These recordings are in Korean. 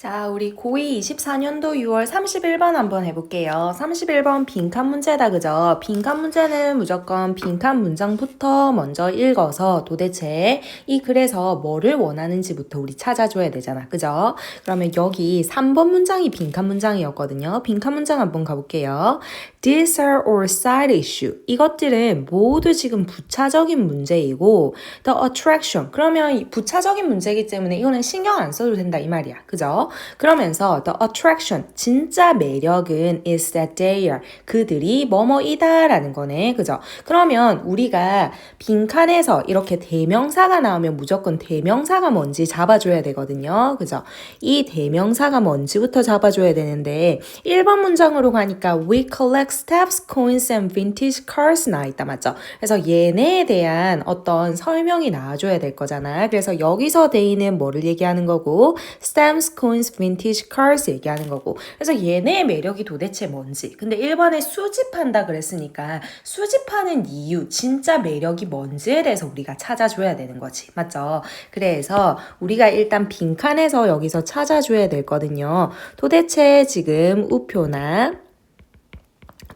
자, 우리 고2 24년도 6월 31번 한번 해볼게요. 31번 빈칸 문제다, 그죠? 빈칸 문제는 무조건 빈칸 문장부터 먼저 읽어서 도대체 이 글에서 뭐를 원하는지부터 우리 찾아줘야 되잖아, 그죠? 그러면 여기 3번 문장이 빈칸 문장이었거든요. 빈칸 문장 한번 가볼게요. These are all side issue. 이것들은 모두 지금 부차적인 문제이고 the attraction. 그러면 이 부차적인 문제이기 때문에 이거는 신경 안 써도 된다 이 말이야. 그죠? 그러면서 the attraction, 진짜 매력은 is that they are. 그들이 뭐뭐이다 라는 거네. 그죠? 그러면 우리가 빈칸에서 이렇게 대명사가 나오면 무조건 대명사가 뭔지 잡아줘야 되거든요. 그죠? 이 대명사가 뭔지부터 잡아줘야 되는데 1번 문장으로 가니까 we collect stamps, coins and vintage cars 나있다. 맞죠? 그래서 얘네에 대한 어떤 설명이 나와줘야 될 거잖아. 그래서 여기서 they는 뭐를 얘기하는 거고 stamps, coins, vintage cars 얘기하는 거고 그래서 얘네의 매력이 도대체 뭔지 근데 1번에 수집한다 그랬으니까 수집하는 이유, 진짜 매력이 뭔지에 대해서 우리가 찾아줘야 되는 거지. 맞죠? 그래서 우리가 일단 빈칸에서 여기서 찾아줘야 되거든요. 도대체 지금 우표나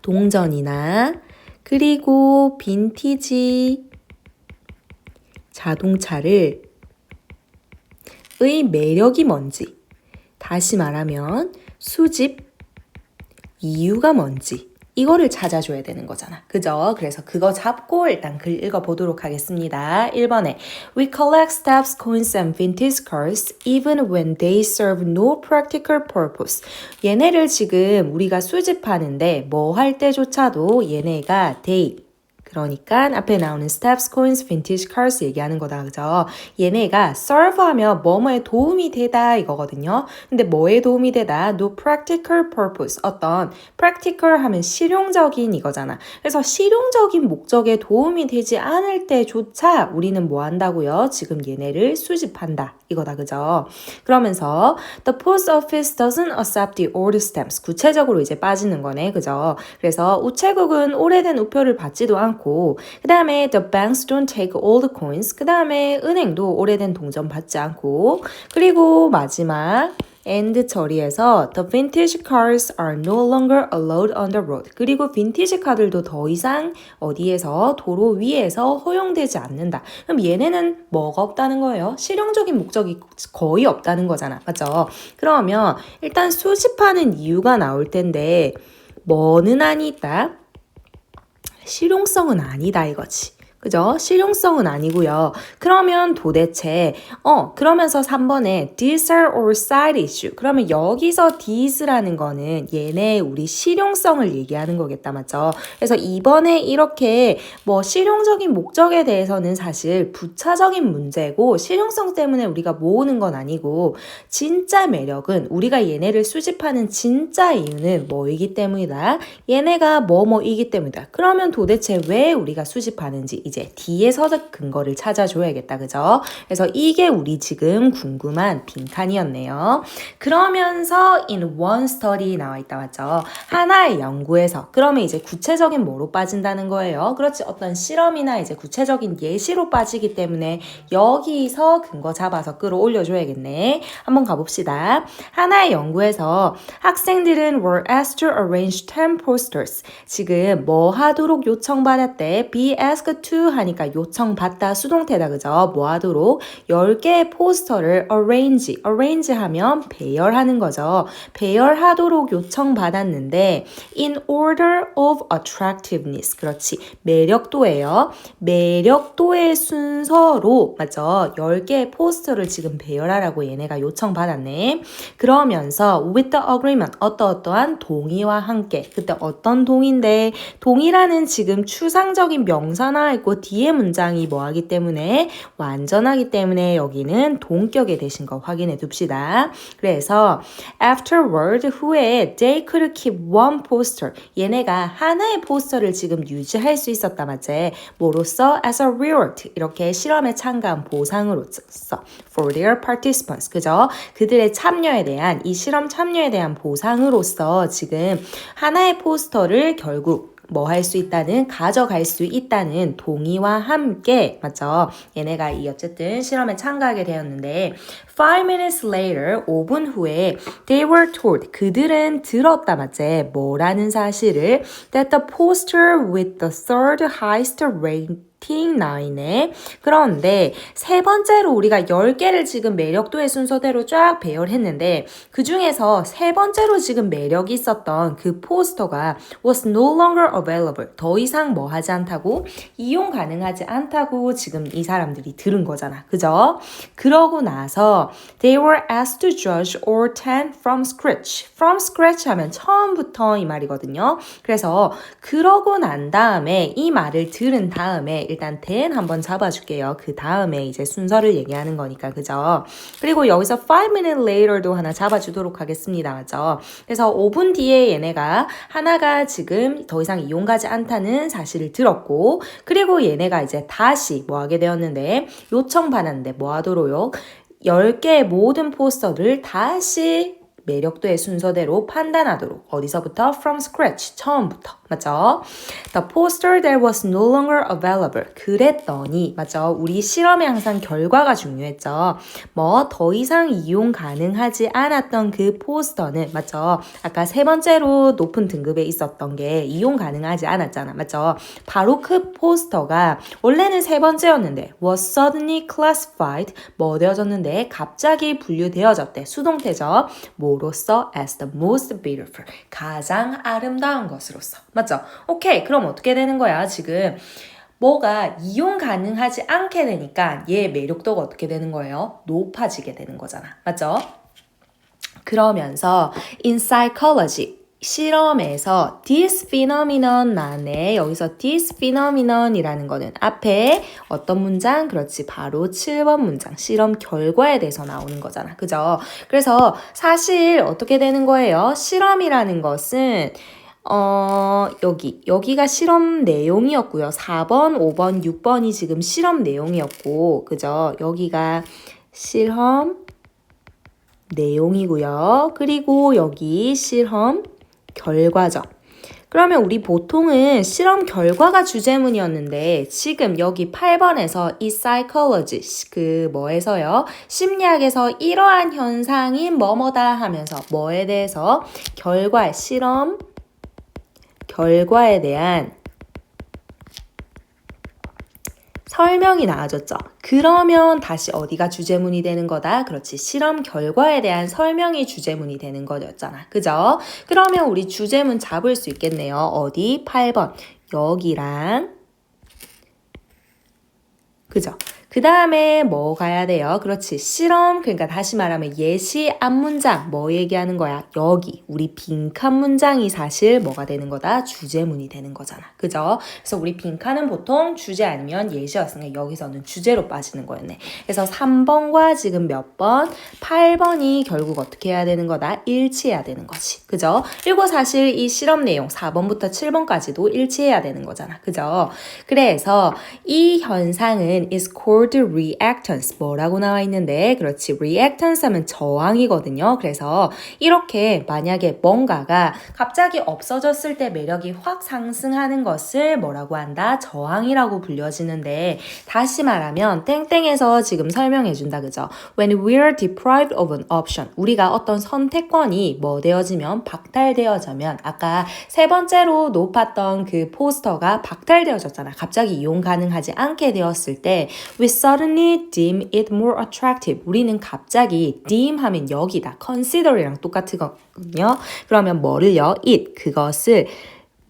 동전이나 그리고 빈티지 자동차를 의 매력이 뭔지 다시 말하면 수집 이유가 뭔지 이거를 찾아줘야 되는 거잖아. 그죠? 그래서 그거 잡고 일단 글 읽어보도록 하겠습니다. 1번에 We collect stamps, coins and vintage cars even when they serve no practical purpose. 얘네를 지금 우리가 수집하는데 뭐 할 때조차도 얘네가 they 그러니까 앞에 나오는 stamps, coins, vintage cars 얘기하는 거다. 그죠? 얘네가 serve하면 뭐뭐에 도움이 되다 이거거든요. 근데 뭐에 도움이 되다? No practical purpose. 어떤 practical 하면 실용적인 이거잖아. 그래서 실용적인 목적에 도움이 되지 않을 때조차 우리는 뭐 한다고요? 지금 얘네를 수집한다. 이거다. 그죠? 그러면서 the post office doesn't accept the old stamps. 구체적으로 이제 빠지는 거네. 그죠? 그래서 우체국은 오래된 우표를 받지도 않고 그 다음에 the banks don't take old coins 그 다음에 은행도 오래된 동전 받지 않고 그리고 마지막 and 처리해서 the vintage cars are no longer allowed on the road 그리고 빈티지 카들도 더 이상 어디에서 도로 위에서 허용되지 않는다. 그럼 얘네는 뭐가 없다는 거예요? 실용적인 목적이 거의 없다는 거잖아. 맞죠? 그러면 일단 수집하는 이유가 나올 텐데 뭐는 아니다? 실용성은 아니다 이거지. 그죠? 실용성은 아니고요. 그러면 도대체 그러면서 3번에 these are all side issue. 그러면 여기서 these라는 거는 얘네 우리 실용성을 얘기하는 거겠다. 맞죠? 그래서 2번에 이렇게 뭐 실용적인 목적에 대해서는 사실 부차적인 문제고 실용성 때문에 우리가 모으는 건 아니고 진짜 매력은 우리가 얘네를 수집하는 진짜 이유는 뭐이기 때문이다. 얘네가 뭐뭐이기 때문이다. 그러면 도대체 왜 우리가 수집하는지 이제 D에서 근거를 찾아줘야겠다. 그죠? 그래서 이게 우리 지금 궁금한 빈칸이었네요. 그러면서 in one study 나와 있다. 맞죠? 하나의 연구에서 그러면 이제 구체적인 뭐로 빠진다는 거예요? 그렇지. 어떤 실험이나 이제 구체적인 예시로 빠지기 때문에 여기서 근거 잡아서 끌어올려줘야겠네. 한번 가봅시다. 하나의 연구에서 학생들은 were asked to arrange 10 posters. 지금 뭐 하도록 요청받았대? be asked to 하니까 요청받다 수동태다. 그죠? 뭐 하도록 10개의 포스터를 arrange 하면 배열하는 거죠. 배열하도록 요청받았는데 in order of attractiveness 그렇지. 매력도예요. 매력도의 순서로 맞죠? 10개의 포스터를 지금 배열하라고 얘네가 요청받았네. 그러면서 with the agreement 어떠한 동의와 함께 그때 어떤 동의인데 동의라는 지금 추상적인 명사 나와 있고 뒤에 문장이 뭐하기 때문에 완전하기 때문에 여기는 동격에 대신 거 확인해 둡시다. 그래서 afterward 후에 they could keep one poster 얘네가 하나의 포스터를 지금 유지할 수 있었다. 맞지? 뭐로써? as a reward 이렇게 실험에 참가한 보상으로써 for their participants 그죠? 그들의 참여에 대한 이 실험 참여에 대한 보상으로서 지금 하나의 포스터를 결국 뭐 할 수 있다는, 가져갈 수 있다는 동의와 함께, 맞죠? 얘네가 이 어쨌든 실험에 참가하게 되었는데 5 minutes later, 5분 후에 they were told, 그들은 들었다, 맞지? 뭐라는 사실을 that the poster with the third highest rating 9에 그런데 세 번째로 우리가 10개를 지금 매력도의 순서대로 쫙 배열했는데 그 중에서 세 번째로 지금 매력이 있었던 그 포스터가 was no longer available. 더 이상 뭐 하지 않다고? 이용 가능하지 않다고 지금 이 사람들이 들은 거잖아. 그죠? 그러고 나서 they were asked to judge all 10 from scratch. from scratch 하면 처음부터 이 말이거든요. 그래서 그러고 난 다음에 이 말을 들은 다음에 일단 then 한번 잡아줄게요. 그 다음에 이제 순서를 얘기하는 거니까, 그죠? 그리고 여기서 5 minutes later도 하나 잡아주도록 하겠습니다. 맞죠? 그래서 5분 뒤에 얘네가 하나가 지금 더 이상 이용 가지 않다는 사실을 들었고, 그리고 얘네가 이제 다시 뭐 하게 되었는데, 요청받았는데 뭐 하도록요? 10개의 모든 포스터를 다시 매력도의 순서대로 판단하도록. 어디서부터? From scratch. 처음부터. 맞죠? The poster that was no longer available. 그랬더니, 맞죠? 우리 실험에 항상 결과가 중요했죠. 뭐, 더 이상 이용 가능하지 않았던 그 포스터는, 맞죠? 아까 세 번째로 높은 등급에 있었던 게 이용 가능하지 않았잖아. 맞죠? 바로 그 포스터가 원래는 세 번째였는데, was suddenly classified. 뭐 되어졌는데, 갑자기 분류되어졌대. 수동태죠. 뭐로서? as the most beautiful. 가장 아름다운 것으로서. 맞죠? 오케이. 그럼 어떻게 되는 거야? 지금 뭐가 이용 가능하지 않게 되니까 얘 매력도가 어떻게 되는 거예요? 높아지게 되는 거잖아. 맞죠? 그러면서 in psychology 실험에서 this phenomenon 안에 여기서 this phenomenon이라는 거는 앞에 어떤 문장? 그렇지. 바로 7번 문장. 실험 결과에 대해서 나오는 거잖아. 그죠? 그래서 사실 어떻게 되는 거예요? 실험이라는 것은 여기가 실험 내용이었고요. 4번, 5번, 6번이 지금 실험 내용이었고, 그죠? 여기가 실험 내용이고요. 그리고 여기 실험 결과죠. 그러면 우리 보통은 실험 결과가 주제문이었는데 지금 여기 8번에서 이 psychology 그 뭐에서요? 심리학에서 이러한 현상인 뭐뭐다 하면서 뭐에 대해서 결과 실험 결과에 대한 설명이 나와줬죠. 그러면 다시 어디가 주제문이 되는 거다? 그렇지. 실험 결과에 대한 설명이 주제문이 되는 거였잖아. 그죠? 그러면 우리 주제문 잡을 수 있겠네요. 어디? 8번. 여기랑 그죠? 그 다음에 뭐 가야 돼요? 그렇지. 실험, 그러니까 다시 말하면 예시 앞문장 뭐 얘기하는 거야? 여기 우리 빈칸 문장이 사실 뭐가 되는 거다? 주제문이 되는 거잖아. 그죠? 그래서 우리 빈칸은 보통 주제 아니면 예시였으니까 여기서는 주제로 빠지는 거였네. 그래서 3번과 지금 몇 번? 8번이 결국 어떻게 해야 되는 거다? 일치해야 되는 거지. 그죠? 그리고 사실 이 실험 내용 4번부터 7번까지도 일치해야 되는 거잖아. 그죠? 그래서 이 현상은 is called reactance. 뭐라고 나와 있는데 그렇지. reactance 하면 저항이거든요. 그래서 이렇게 만약에 뭔가가 갑자기 없어졌을 때 매력이 확 상승하는 것을 뭐라고 한다? 저항이라고 불려지는데 다시 말하면 땡땡에서 지금 설명해 준다. 그죠? When we are deprived of an option. 우리가 어떤 선택권이 뭐 되어지면 박탈되어지면 아까 세 번째로 높았던 그 포스터가 박탈되어졌잖아. 갑자기 이용 가능하지 않게 되었을 때 we suddenly deem it more attractive. 우리는 갑자기 deem 하면 여기다. consider이랑 똑같거든요. 그러면 뭐를요? it, 그것을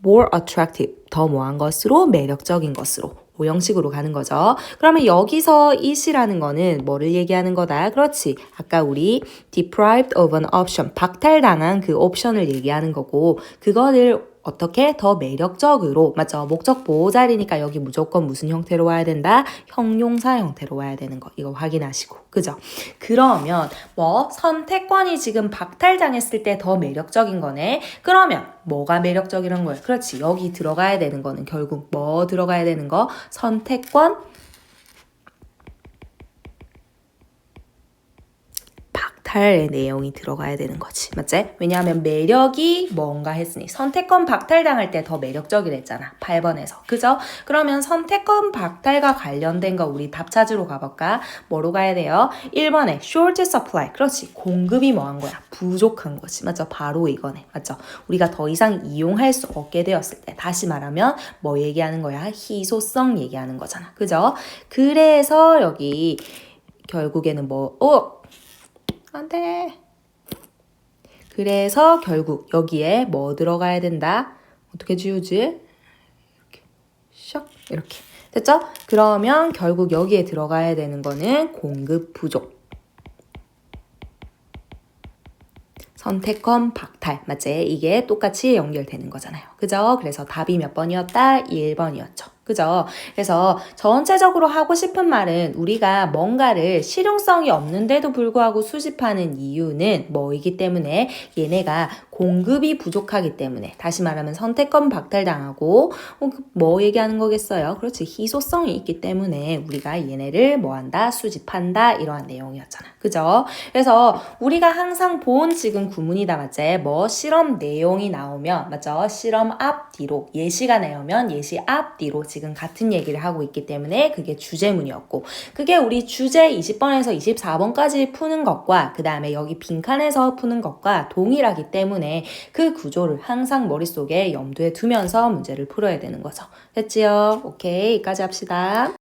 more attractive, 더 뭐한 것으로? 매력적인 것으로. 오형식으로 가는 거죠. 그러면 여기서 it이라는 거는 뭐를 얘기하는 거다? 그렇지. 아까 우리 deprived of an option, 박탈당한 그 옵션을 얘기하는 거고 그거를 어떻게 더 매력적으로 맞죠? 목적 보호 자리니까 여기 무조건 무슨 형태로 와야 된다? 형용사 형태로 와야 되는 거. 이거 확인하시고. 그죠? 그러면 뭐 선택권이 지금 박탈당했을 때 더 매력적인 거네. 그러면 뭐가 매력적이란 거예요? 그렇지. 여기 들어가야 되는 거는 결국 뭐 들어가야 되는 거? 선택권 박탈의 내용이 들어가야 되는 거지. 맞지? 왜냐하면 매력이 뭔가 했으니 선택권 박탈당할 때 더 매력적이랬잖아. 8번에서. 그죠? 그러면 선택권 박탈과 관련된 거 우리 답 찾으러 가볼까? 뭐로 가야 돼요? 1번에 short supply. 그렇지. 공급이 뭐한 거야? 부족한 거지. 맞죠? 바로 이거네. 맞죠? 우리가 더 이상 이용할 수 없게 되었을 때 다시 말하면 뭐 얘기하는 거야? 희소성 얘기하는 거잖아. 그죠? 그래서 여기 결국에는 안 돼. 그래서 결국 여기에 뭐 들어가야 된다? 어떻게 지우지? 이렇게 샥 이렇게 됐죠? 그러면 결국 여기에 들어가야 되는 거는 공급 부족. 선택권 박탈, 맞지? 이게 똑같이 연결되는 거잖아요. 그죠? 그래서 답이 몇 번이었다? 1번이었죠. 그죠? 그래서 전체적으로 하고 싶은 말은 우리가 뭔가를 실용성이 없는데도 불구하고 수집하는 이유는 뭐이기 때문에 얘네가 공급이 부족하기 때문에 다시 말하면 선택권 박탈당하고 뭐 얘기하는 거겠어요? 그렇지. 희소성이 있기 때문에 우리가 얘네를 뭐한다? 수집한다 이러한 내용이었잖아. 그죠? 그래서 우리가 항상 본 지금 구문이다 맞지? 뭐 실험 내용이 나오면 맞죠? 실험 앞뒤로 예시가 나오면 예시 앞뒤로 지금 같은 얘기를 하고 있기 때문에 그게 주제문이었고 그게 우리 주제 20번에서 24번까지 푸는 것과 그 다음에 여기 빈칸에서 푸는 것과 동일하기 때문에 그 구조를 항상 머릿속에 염두에 두면서 문제를 풀어야 되는 거죠. 됐지요? 오케이, 여기까지 합시다.